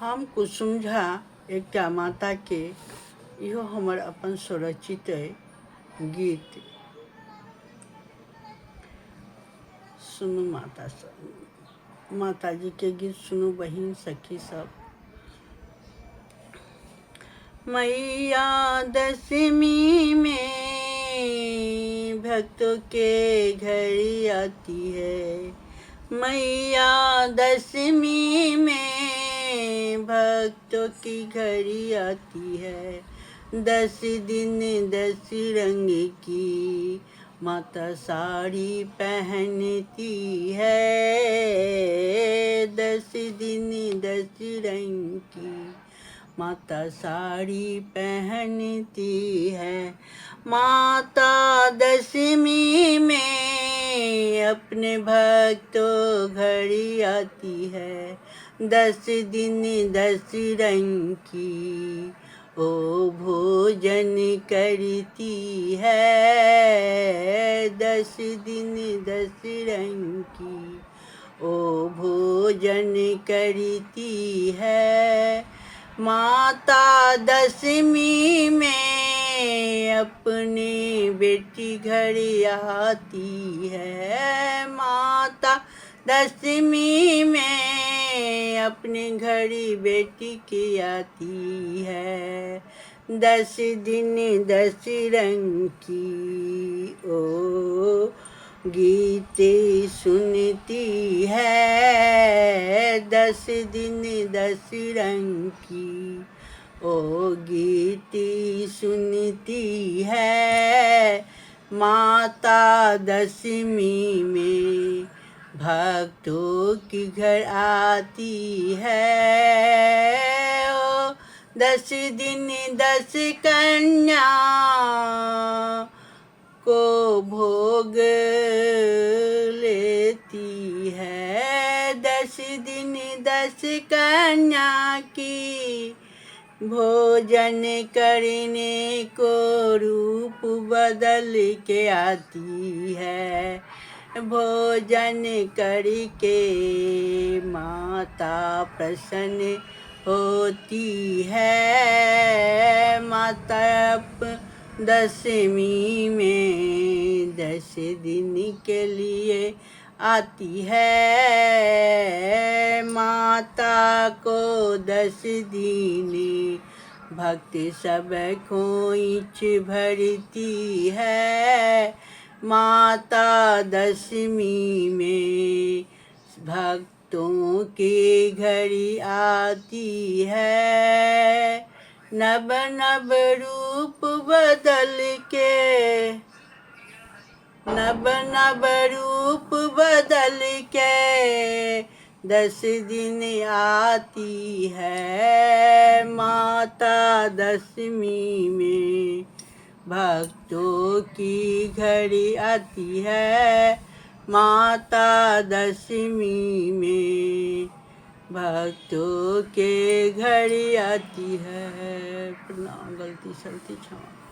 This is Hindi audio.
हम कुसुम झा एक माता के इहो हमर अपन स्वरचित गीत सुनू माता जी के गीत सुनू बहिन सखी सब। मैया दशमी में भक्तों के घर आती है। मैया दशमी में भक्तों की घड़ी आती है। 10 दिन 10 रंग की माता साड़ी पहनती है। 10 दिन 10 रंग की माता साड़ी पहनती है। माता दशमी में अपने भक्तों घड़ी आती है। 10 दिन 10 रंग की ओ भोजन करती है। 10 दिन 10 रंग की ओ भोजन करती है। माता दशमी में अपनी बेटी घर आती है। माता दशमी में अपने घड़ी बेटी की आती है। 10 दिन 10 रंग की ओ गीत सुनती है। 10 दिन 10 रंग की ओ गीत सुनती है। माता दशमी में भक्तों की घर आती है। ओ 10 दिन 10 कन्या को भोग लेती है। 10 दिन 10 कन्या की भोजन करने को रूप बदल के आती है। भोजन करके माता प्रसन्न होती है। माता दशमी में 10 दिन के लिए आती है। माता को 10 दिन भक्त सब खोइच भरती है। माता दशमी में भक्तों के घर आती है। नव नव रूप बदल के नव नव रूप बदल के 10 दिन आती है। माता दशमी में भक्तों की घड़ी आती है। माता दशमी में भक्तों के घड़ी आती है। प्रणाम, गलती सलती क्षमा।